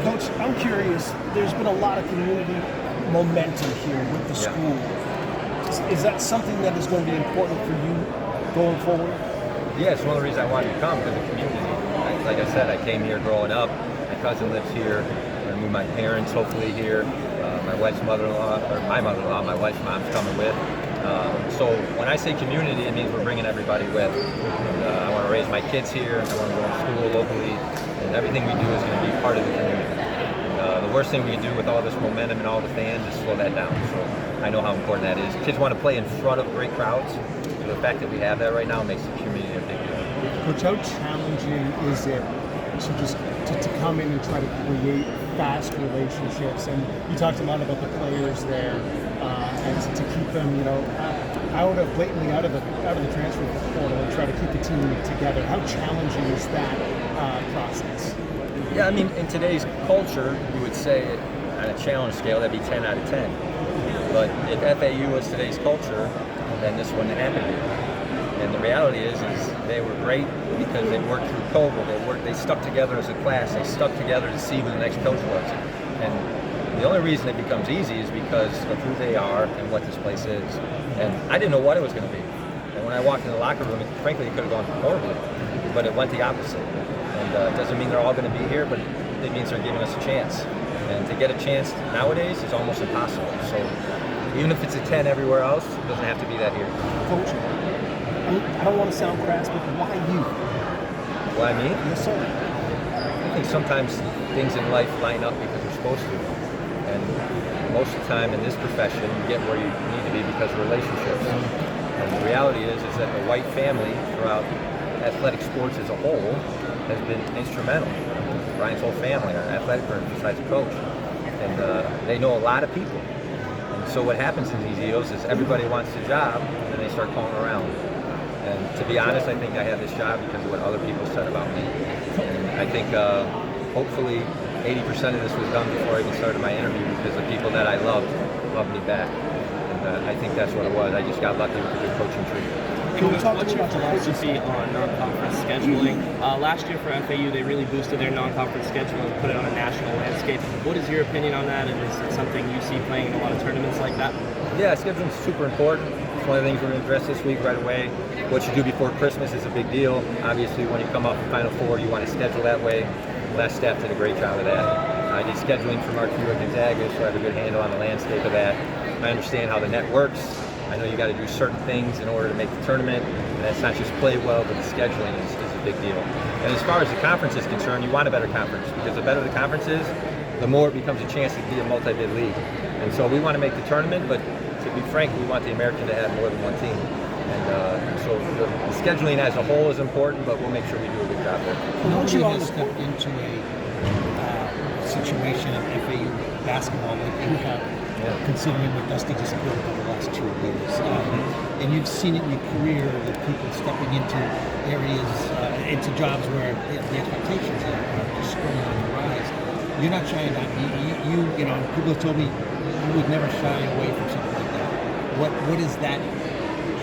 Coach, I'm curious, there's been a lot of community momentum here with the school. Is that something that is going to be important for you going forward? Yeah, it's one of the reasons I wanted to come, because of the community. Like I said, I came here growing up. My cousin lives here. I'm going to move my parents hopefully here. My wife's mother-in-law, or my mother-in-law, my wife's mom's coming with. So when I say community, it means we're bringing everybody with. And, I want to raise my kids here. I want to go to school locally. And everything we do is going to be part of the community. The worst thing we can do with all this momentum and all the fans is slow that down. So I know how important that is. Kids want to play in front of great crowds. So the fact that we have that right now makes the community a big deal. Coach, how challenging is it to just to come in and try to create fast relationships? And you talked a lot about the players there, and to keep them, blatantly out of the transfer portal and try to keep the team together. How challenging is that process? Yeah, I mean, in today's culture, you would say on a challenge scale that'd be 10 out of 10. But if FAU was today's culture, then this wouldn't happen here. And the reality is they were great because they worked through COVID. They stuck together as a class. They stuck together to see who the next coach was. And the only reason it becomes easy is because of who they are and what this place is. And I didn't know what it was going to be. And when I walked in the locker room, frankly, it could have gone horribly. But it went the opposite. And it doesn't mean they're all going to be here, but it means they're giving us a chance. And to get a chance nowadays is almost impossible. So even if it's a 10 everywhere else, it doesn't have to be that here. Coach, I don't want to sound crass, but why you? Why me? Yes, sir. I think sometimes things in life line up because they're supposed to. And most of the time in this profession, you get where you need to be because of relationships. And the reality is that the White family throughout athletic sports as a whole has been instrumental. Ryan's whole family are athletic besides the coach. And they know a lot of people. And so what happens in these deals is everybody wants the job, and then they start calling around. And to be honest, I think I have this job because of what other people said about me. And I think hopefully 80% of this was done before I even started my interview because the people that I loved me back. And I think that's what it was. I just got lucky with a good coaching tree. What's your philosophy on non-conference scheduling? Last year for FAU, they really boosted their non-conference schedule and put it on a national landscape. What is your opinion on that, and is it something you see playing in a lot of tournaments like that? Yeah, scheduling is super important. It's one of the things we're going to address this week right away. What you do before Christmas is a big deal. Obviously, when you come off the Final Four, you want to schedule that way. Last staff did a great job of that. I did scheduling for Mark Few at Gonzaga, so I have a good handle on the landscape of that. I understand how the net works. I know you got to do certain things in order to make the tournament, and that's not just play well, but the scheduling is a big deal. And as far as the conference is concerned, you want a better conference, because the better the conference is, the more it becomes a chance to be a multi-bid league. And so we want to make the tournament, but to be frank, we want the American to have more than one team. And so the scheduling as a whole is important, but we'll make sure we do a good job there. Nobody has stepped into a situation of FAU basketball like you have, considering what Dusty just built over the last 2 years. And you've seen it in your career with people stepping into areas, into jobs where the expectations are just growing on the rise. You're not shying down. People have told me you would never shy away from something like that. What is that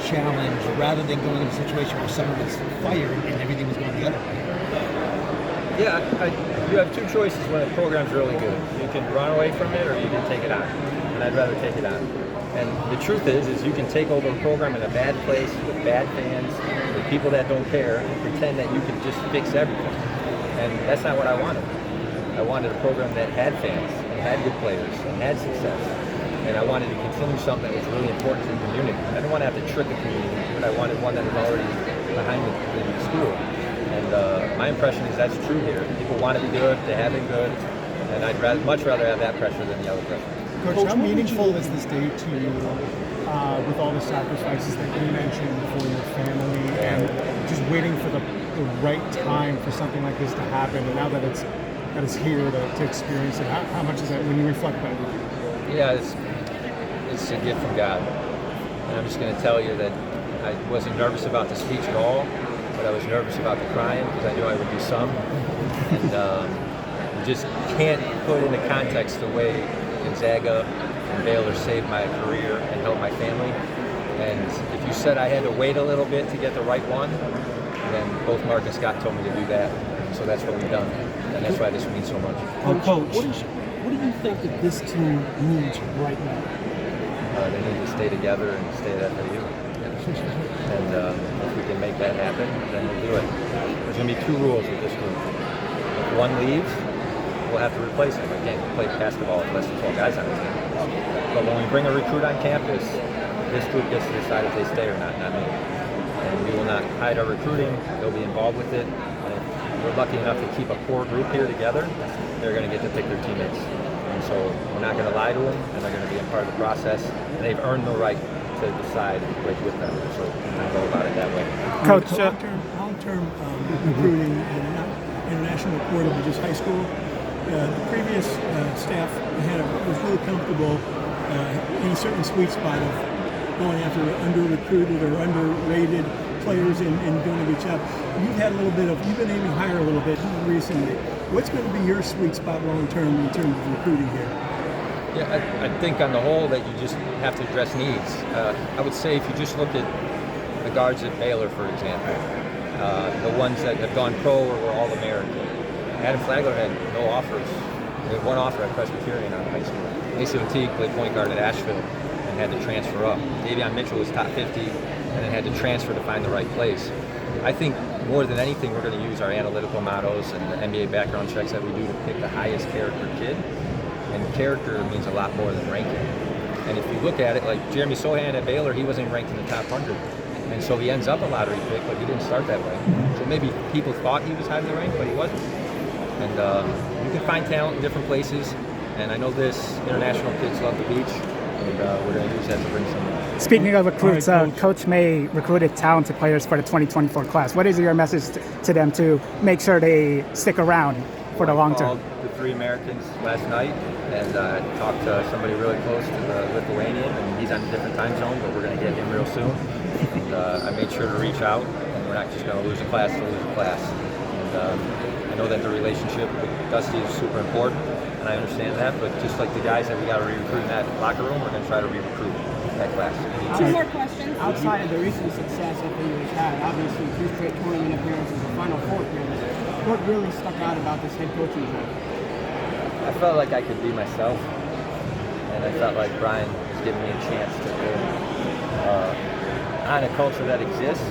challenge, rather than going into a situation where someone was fired and everything was going the other way? Yeah, you have two choices when a program's really good. You can run away from it, or you can take it on. And I'd rather take it on. And the truth is you can take over a program in a bad place with bad fans, with people that don't care, and pretend that you can just fix everything. And that's not what I wanted. I wanted a program that had fans, and had good players, and had success. And I wanted to continue something that was really important to the community. I didn't want to have to trick the community, but I wanted one that was already behind the school. And my impression is that's true here. People want to be good, they have been good, and I'd much rather have that pressure than the other pressure. Coach, how meaningful is this day to you with all the sacrifices that you mentioned for your family and just waiting for the right time for something like this to happen, and now that it's here to experience it, how much is that when you reflect back? Yeah, it's a gift from God. And I'm just going to tell you that I wasn't nervous about the speech at all, but I was nervous about the crying because I knew I would do some. And you just can't put into context the way Gonzaga and Baylor saved my career and helped my family. And if you said I had to wait a little bit to get the right one, then both Mark and Scott told me to do that. So that's what we've done. and that's why this means so much. Coach, what do you think that this team needs right now? They need to stay together and stay at FAU. And if we can make that happen, then we'll do it. There's going to be 2 rules with this group. If one leaves, we'll have to replace him. I can't play basketball with less than 12 guys on the team. But when we bring a recruit on campus, this group gets to decide if they stay or not me. And we will not hide our recruiting. They'll be involved with it. And if we're lucky enough to keep a core group here together, they're going to get to pick their teammates. And so we're not going to lie to them, and they're going to be a part of the process. And they've earned the right to decide with them. So we'll go about it that way. Coach, long-term recruiting and not international portal, but just high school. The previous staff was really comfortable in a certain sweet spot of going after under-recruited or underrated players and doing a good job. You've been aiming higher a little bit recently. What's going to be your sweet spot long-term in terms of recruiting here? Yeah, I think on the whole that you just have to address needs. I would say if you just look at the guards at Baylor, for example, the ones that have gone pro or were All-American. Adam Flagler had no offers. He had one offer at Presbyterian out of high school. Mason Teague played point guard at Asheville and had to transfer up. Davion Mitchell was top 50 and then had to transfer to find the right place. I think more than anything we're going to use our analytical models and the NBA background checks that we do to pick the highest character kid. And character means a lot more than ranking. And if you look at it, like Jeremy Sohan at Baylor, he wasn't ranked in the top 100. And so he ends up a lottery pick, but he didn't start that way. So maybe people thought he was highly ranked, but he wasn't. And you can find talent in different places. And I know this, international kids love the beach, and we're going to use that to bring some in. speaking of recruits, Coach May recruited talented players for the 2024 class. What is your message to them to make sure they stick around for the long term? I called the 3 Americans last night and talked to somebody really close to the Lithuanian, and he's on a different time zone, but we're going to get him real soon. And I made sure to reach out, and we're not just going to lose a class to lose a class. And I know that the relationship with Dusty is super important, and I understand that, but just like the guys that we got to re-recruit in that locker room, we're going to try to re-recruit that class. 2 more questions. Outside of the recent success that FAU has had, obviously 2 straight tournament appearances and Final Four appearances, what really stuck out about this head coaching job? I felt like I could be myself, and I felt like Brian was giving me a chance to build on a culture that exists,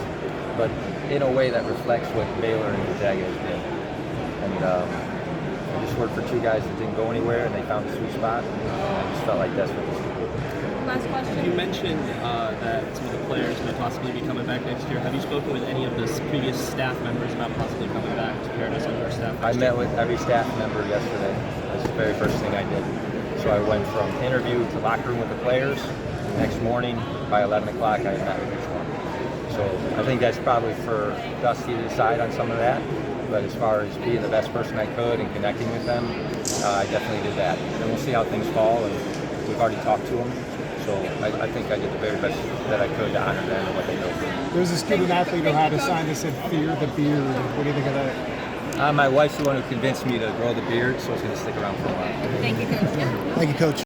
but in a way that reflects what Baylor and Gonzaga has been. And I just worked for 2 guys that didn't go anywhere, and they found a sweet spot. And I just felt like that's what this was. Last question. You mentioned that some of the players may possibly be coming back next year. Have you spoken with any of the previous staff members about possibly coming back to Paradise on your staff? I met with every staff member yesterday. That's the very first thing I did. So I went from interview to locker room with the players. The next morning, by 11 o'clock, I met with each one. So I think that's probably for Dusty to decide on some of that. But as far as being the best person I could and connecting with them, I definitely did that. And we'll see how things fall. And we've already talked to them. So I think I did the very best that I could to honor them and what they know for me. There's a student athlete who had a sign that said, "Fear the beard." What do you think of that? My wife's the one who convinced me to grow the beard, so it's going to stick around for a while. Thank you, Coach. Thank you, Coach.